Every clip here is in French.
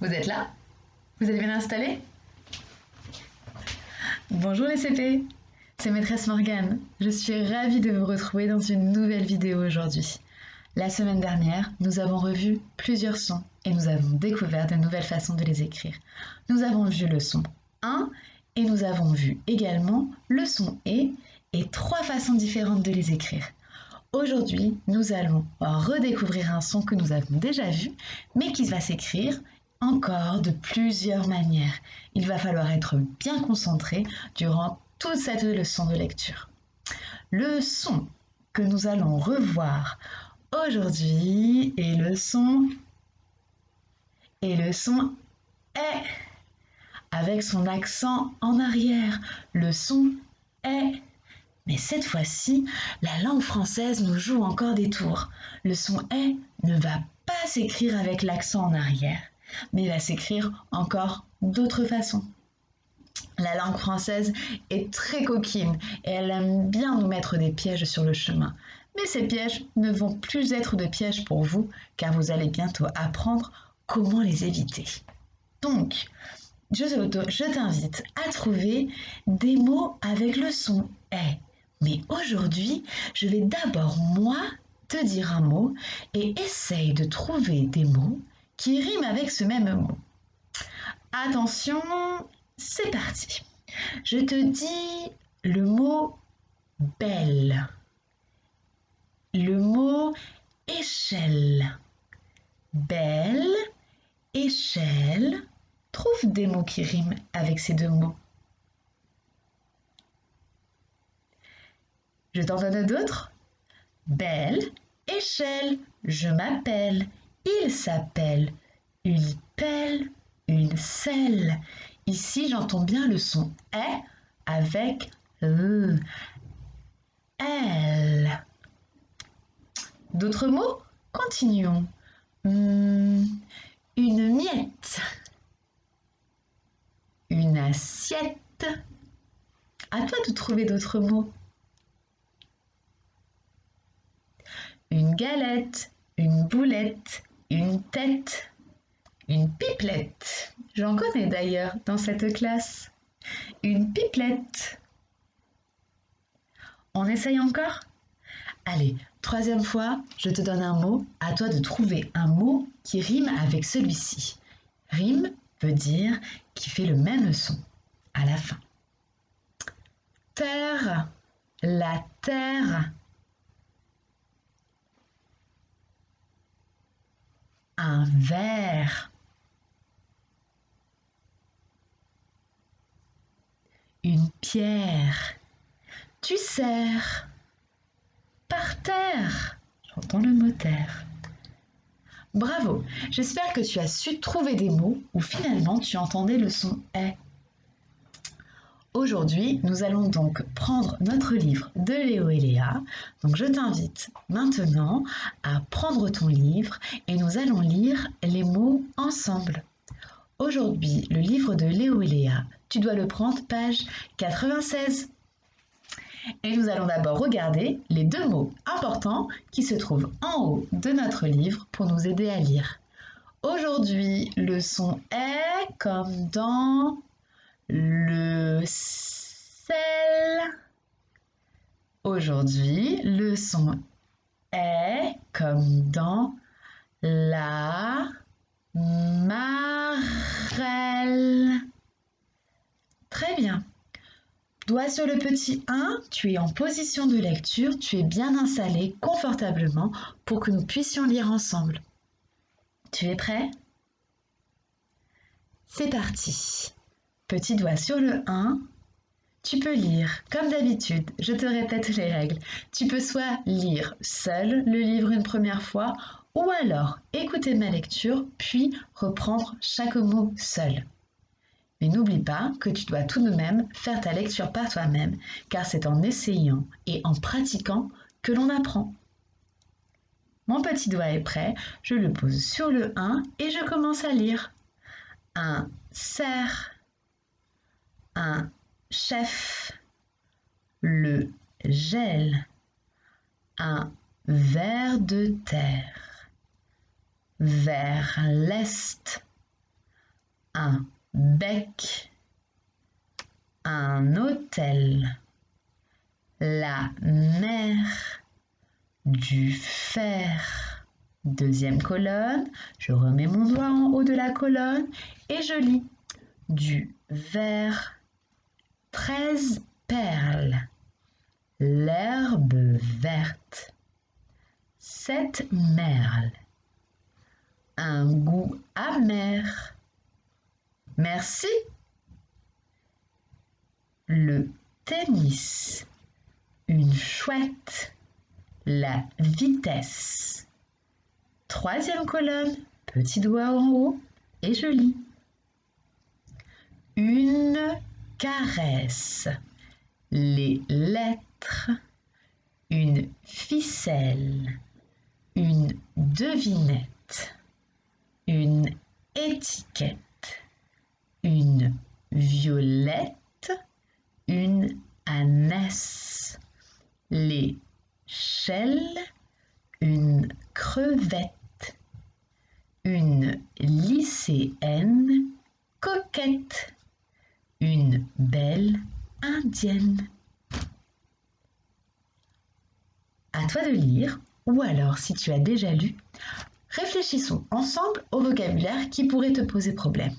Vous êtes là? Vous êtes bien installés? Bonjour les CP, c'est maîtresse Morgane. Je suis ravie de vous retrouver dans une nouvelle vidéo aujourd'hui. La semaine dernière, nous avons revu plusieurs sons et nous avons découvert de nouvelles façons de les écrire. Nous avons vu le son 1 et nous avons vu également le son et 3 façons différentes de les écrire. Aujourd'hui, nous allons redécouvrir un son que nous avons déjà vu, mais qui va s'écrire encore de plusieurs manières. Il va falloir être bien concentré durant toute cette leçon de lecture. Le son que nous allons revoir aujourd'hui est le son est avec son accent en arrière. Le son est. Mais cette fois-ci, la langue française nous joue encore des tours. Le son est ne va pas s'écrire avec l'accent en arrière, mais va s'écrire encore d'autres façons. La langue française est très coquine et elle aime bien nous mettre des pièges sur le chemin. Mais ces pièges ne vont plus être de pièges pour vous, car vous allez bientôt apprendre comment les éviter. Donc, je t'invite à trouver des mots avec le son est. Mais aujourd'hui, je vais d'abord, moi, te dire un mot et essaye de trouver des mots qui riment avec ce même mot. Attention, c'est parti. Je te dis le mot belle, le mot échelle. Belle, échelle. Trouve des mots qui riment avec ces deux mots. Je t'en donne d'autres. Belle, échelle, je m'appelle, il s'appelle, une pelle, une selle. Ici, j'entends bien le son est avec l. Elle. D'autres mots? Continuons. Une miette, une assiette. À toi de trouver d'autres mots. Une galette, une boulette, une tête, une pipelette. J'en connais d'ailleurs dans cette classe. Une pipelette. On essaye encore? Allez, troisième fois, je te donne un mot. À toi de trouver un mot qui rime avec celui-ci. Rime veut dire qui fait le même son à la fin. Terre, la terre. Un verre. Une pierre. Tu sers. Par terre. J'entends le mot terre. Bravo, j'espère que tu as su trouver des mots où finalement tu entendais le son est. Aujourd'hui, nous allons donc prendre notre livre de Léo et Léa. Donc je t'invite maintenant à prendre ton livre et nous allons lire les mots ensemble. Aujourd'hui, le livre de Léo et Léa, tu dois le prendre page 96. Et nous allons d'abord regarder les deux mots importants qui se trouvent en haut de notre livre pour nous aider à lire. Aujourd'hui, le son est comme dans le sel. Aujourd'hui, le son est comme dans la marelle. Très bien. Doigt sur le petit 1, tu es en position de lecture, tu es bien installé confortablement pour que nous puissions lire ensemble. Tu es prêt? C'est parti. Petit doigt sur le 1, tu peux lire comme d'habitude, je te répète les règles. Tu peux soit lire seul le livre une première fois ou alors écouter ma lecture puis reprendre chaque mot seul. Mais n'oublie pas que tu dois tout de même faire ta lecture par toi-même, car c'est en essayant et en pratiquant que l'on apprend. Mon petit doigt est prêt, je le pose sur le 1 et je commence à lire. Un cerf, un chef, le gel, un ver de terre, vers l'est, un bec, un hôtel, la mer, du fer. Deuxième colonne, je remets mon doigt en haut de la colonne et je lis du verre, 13 perles, l'herbe verte, 7 merles, un goût amer. Merci. Le tennis, une chouette, la vitesse. Troisième colonne, petit doigt en haut et je lis. Une caresse, les lettres, une ficelle, une devinette, une étiquette, une violette, une ânesse, les l'échelle, une crevette, une lycéenne coquette, une belle indienne. À toi de lire, ou alors si tu as déjà lu, réfléchissons ensemble au vocabulaire qui pourrait te poser problème.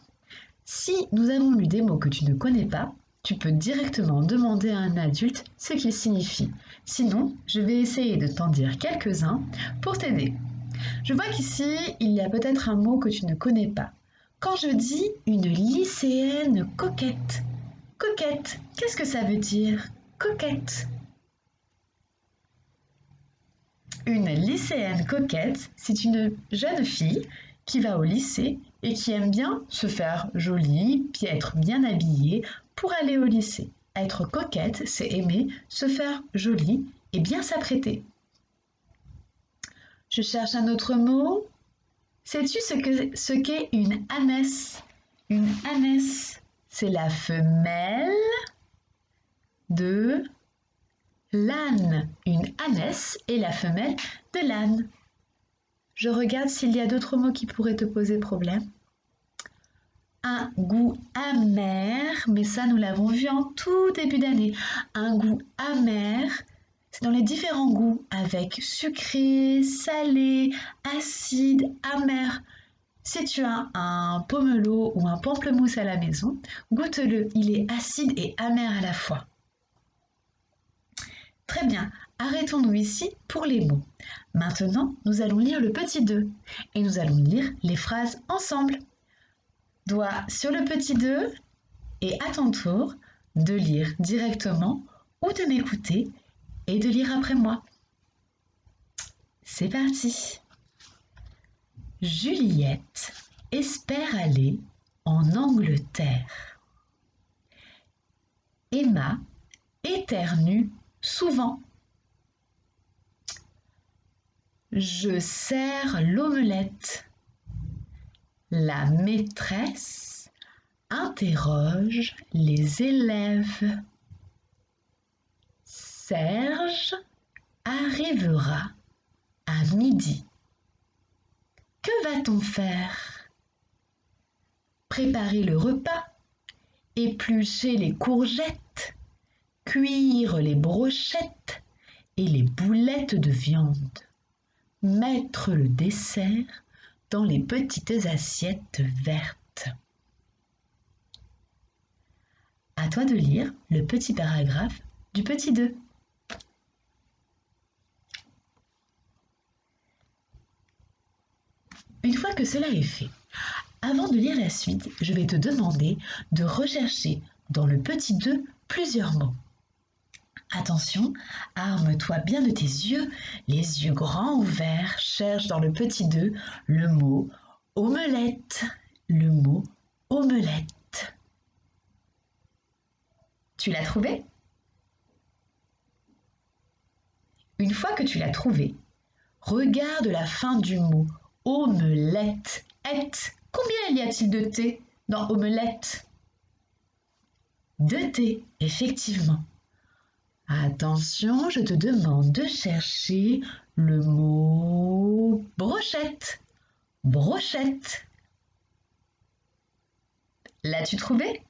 Si nous avons lu des mots que tu ne connais pas, tu peux directement demander à un adulte ce qu'ils signifient. Sinon, je vais essayer de t'en dire quelques-uns pour t'aider. Je vois qu'ici, il y a peut-être un mot que tu ne connais pas. Quand je dis une lycéenne coquette, coquette, qu'est-ce que ça veut dire? Coquette. Une lycéenne coquette, c'est une jeune fille qui va au lycée et qui aime bien se faire jolie, puis être bien habillée pour aller au lycée. Être coquette, c'est aimer se faire jolie et bien s'apprêter. Je cherche un autre mot. Sais-tu ce qu'est une ânesse? Une ânesse, c'est la femelle de l'âne. Une ânesse est la femelle de l'âne. Je regarde s'il y a d'autres mots qui pourraient te poser problème. Un goût amer, mais ça nous l'avons vu en tout début d'année. Un goût amer, c'est dans les différents goûts avec sucré, salé, acide, amer. Si tu as un pomelo ou un pamplemousse à la maison, goûte-le, il est acide et amer à la fois. Très bien, arrêtons-nous ici pour les mots. Maintenant, nous allons lire le petit 2 et nous allons lire les phrases ensemble. Doigt sur le petit 2 et à ton tour de lire directement ou de m'écouter et de lire après moi. C'est parti. Juliette espère aller en Angleterre. Emma éternue souvent. Je sers l'omelette. La maîtresse interroge les élèves. Serge arrivera à midi. Que va-t-on faire? Préparer le repas, éplucher les courgettes, cuire les brochettes et les boulettes de viande, mettre le dessert dans les petites assiettes vertes. À toi de lire le petit paragraphe du petit 2. Une fois que cela est fait, avant de lire la suite, je vais te demander de rechercher dans le petit 2 plusieurs mots. Attention, arme-toi bien de tes yeux, les yeux grands ouverts, cherche dans le petit 2 le mot omelette, le mot omelette. Tu l'as trouvé? Une fois que tu l'as trouvé, regarde la fin du mot omelette. Combien y a-t-il de T dans omelette? 2 T, effectivement. Attention, je te demande de chercher le mot brochette. Brochette. L'as-tu trouvé?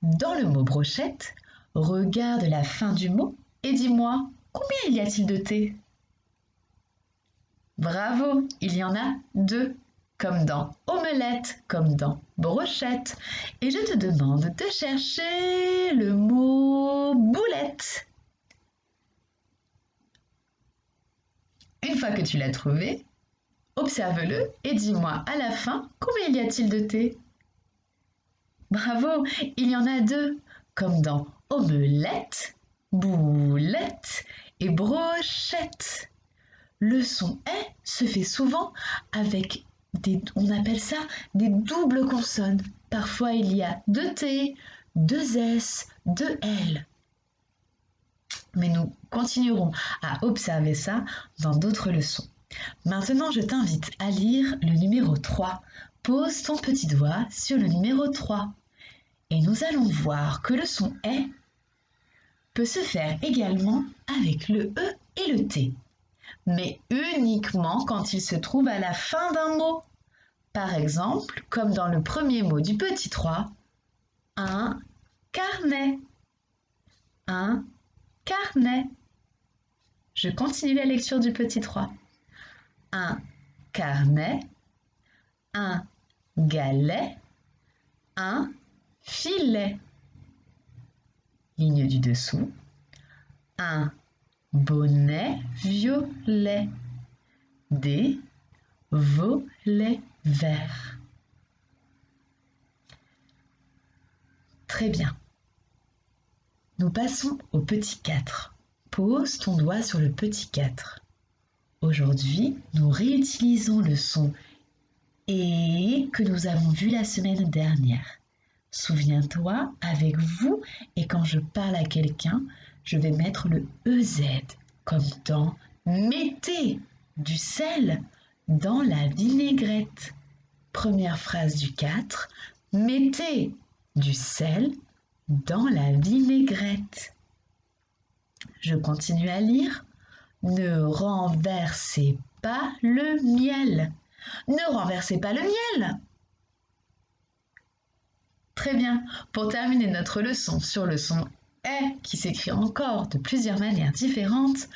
Dans le mot brochette, regarde la fin du mot et dis-moi, combien y a-t-il de T? Bravo, il y en a 2, comme dans omelette, comme dans brochette. Et je te demande de chercher le mot boulette. Une fois que tu l'as trouvé, observe-le et dis-moi à la fin combien y a-t-il de T? Bravo, il y en a 2, comme dans omelette, boulette et brochette. Le son est se fait souvent avec on appelle ça des doubles consonnes. Parfois il y a 2 T, 2 S, 2 L. Mais nous continuerons à observer ça dans d'autres leçons. Maintenant, je t'invite à lire le numéro 3. Pose ton petit doigt sur le numéro 3. Et nous allons voir que le son « est » peut se faire également avec le « e » et le « t », mais uniquement quand il se trouve à la fin d'un mot. Par exemple, comme dans le premier mot du petit 3, un carnet. Un carnet. Je continue la lecture du petit 3. Un carnet, un galet, un filet. Ligne du dessous. Un bonnet violet. Des volets verts. Très bien. Nous passons au petit 4. Pose ton doigt sur le petit 4. Aujourd'hui, nous réutilisons le son « et » que nous avons vu la semaine dernière. Souviens-toi, avec vous, et quand je parle à quelqu'un, je vais mettre le EZ, comme dans « mettez du sel dans la vinaigrette ». Première phrase du 4, « mettez du sel dans la vinaigrette ». Je continue à lire. Ne renversez pas le miel. Ne renversez pas le miel. Très bien. Pour terminer notre leçon sur le son « est » qui s'écrit encore de plusieurs manières différentes,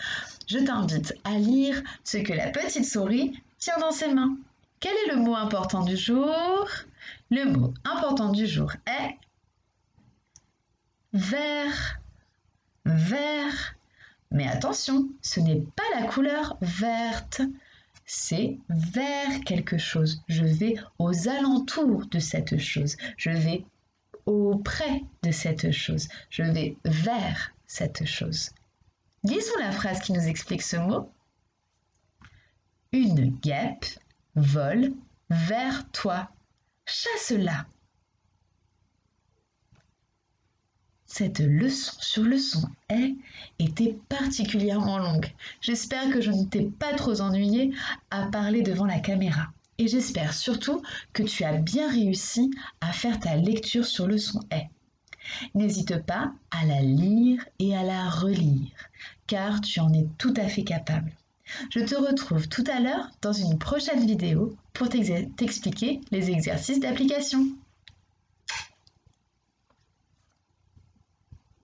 je t'invite à lire ce que la petite souris tient dans ses mains. Quel est le mot important du jour? Le mot important du jour est vert. Vert. Mais attention, ce n'est pas la couleur verte, c'est vers quelque chose. Je vais aux alentours de cette chose. Je vais auprès de cette chose. Je vais vers cette chose. Lisons la phrase qui nous explique ce mot. Une guêpe vole vers toi. Chasse-la. Cette leçon sur le son « est » était particulièrement longue. J'espère que je ne t'ai pas trop ennuyé à parler devant la caméra. Et j'espère surtout que tu as bien réussi à faire ta lecture sur le son « est ». N'hésite pas à la lire et à la relire, car tu en es tout à fait capable. Je te retrouve tout à l'heure dans une prochaine vidéo pour t'expliquer les exercices d'application.